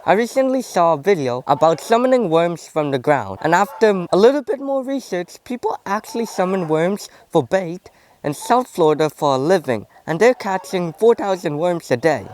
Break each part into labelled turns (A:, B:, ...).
A: I recently saw a video about summoning worms from the ground, and after a little bit more research, people actually summon worms for bait in South Florida for a living, and they're catching 4,000 worms a day.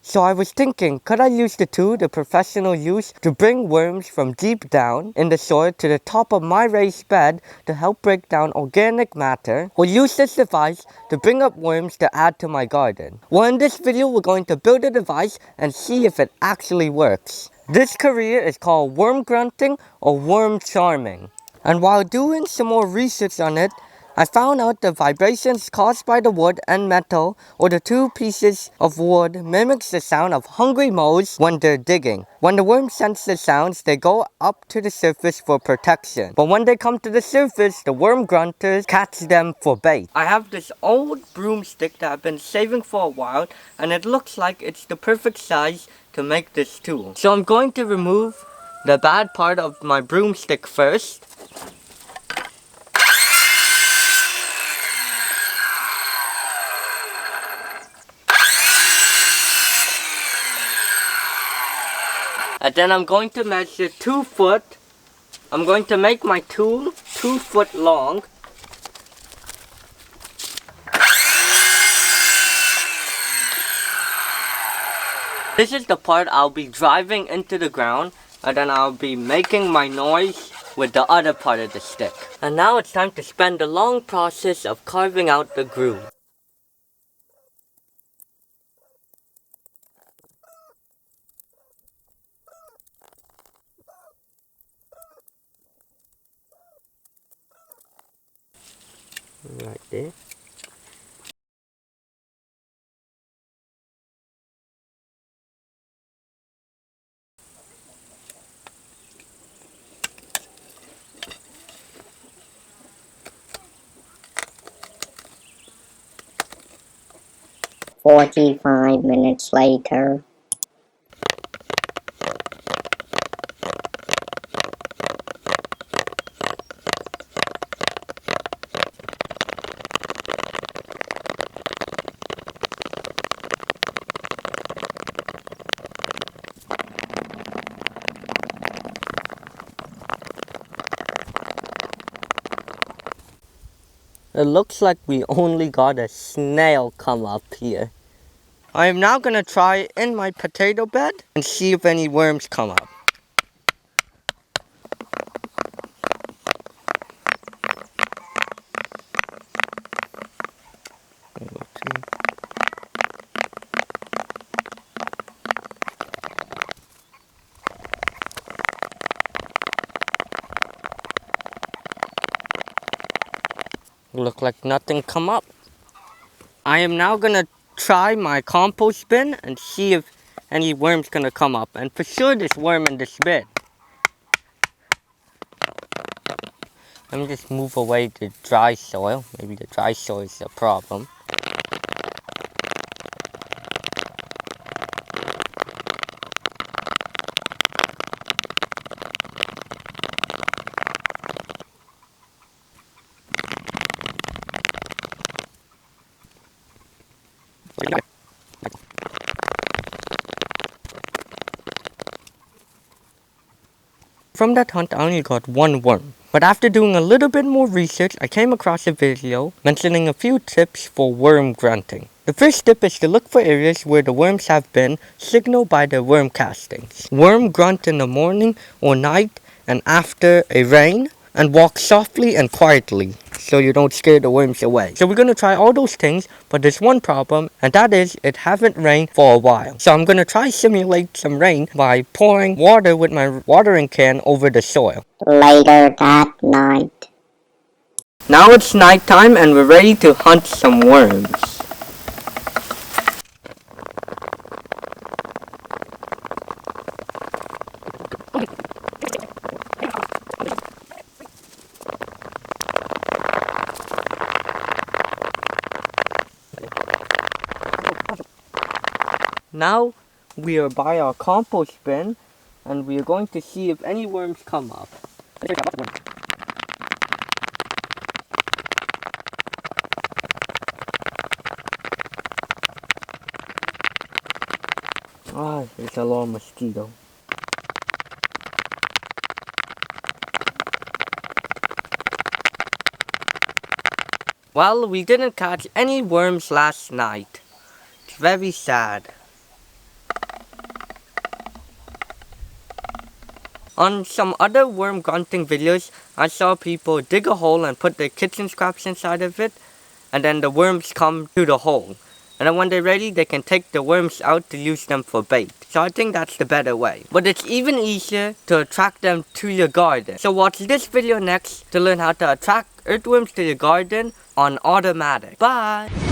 A: So I was thinking, could I use the tool the professionals use to bring worms from deep down in the soil to the top of my raised bed to help break down organic matter, or use this device to bring up worms to add to my garden? Well, in this video, we're going to build a device and see if it actually works. This career is called worm grunting or worm charming. And while doing some more research on it, I found out the vibrations caused by the wood and metal or the two pieces of wood mimics the sound of hungry moles when they're digging. When the worms sense the sounds, they go up to the surface for protection. But when they come to the surface, the worm grunters catch them for bait. I have this old broomstick that I've been saving for a while, and it looks like it's the perfect size to make this tool. So I'm going to remove the bad part of my broomstick first. And then I'm going to measure 2 foot. I'm going to make my tool 2 foot long. This is the part I'll be driving into the ground, and then I'll be making my noise with the other part of the stick. And now it's time to spend the long process of carving out the groove. Right there.
B: "45 minutes later."
A: It looks like we only got a snail come up here. I am now going to try in my potato bed and see if any worms come up. Look like nothing come up. I am now gonna try my compost bin and see if any worms gonna come up. And for sure there's worm in this bin. Let me just move away the dry soil. Maybe the dry soil is the problem. From that hunt, I only got one worm. But after doing a little bit more research, I came across a video mentioning a few tips for worm grunting. The first tip is to look for areas where the worms have been signaled by their worm castings. Worm grunt in the morning or night and after a rain, and walk softly and quietly so you don't scare the worms away. So we're going to try all those things, but there's one problem, and that is it haven't rained for a while. So I'm going to try simulate some rain by pouring water with my watering can over the soil.
B: Later that night.
A: Now it's nighttime and we're ready to hunt some worms. Now we are by our compost bin and we are going to see if any worms come up. Ah, there's a little mosquito. Well, we didn't catch any worms last night. It's very sad. On some other worm grunting videos, I saw people dig a hole and put their kitchen scraps inside of it, and then the worms come to the hole. And then when they're ready, they can take the worms out to use them for bait. So I think that's the better way. But it's even easier to attract them to your garden. So watch this video next to learn how to attract earthworms to your garden on automatic. Bye!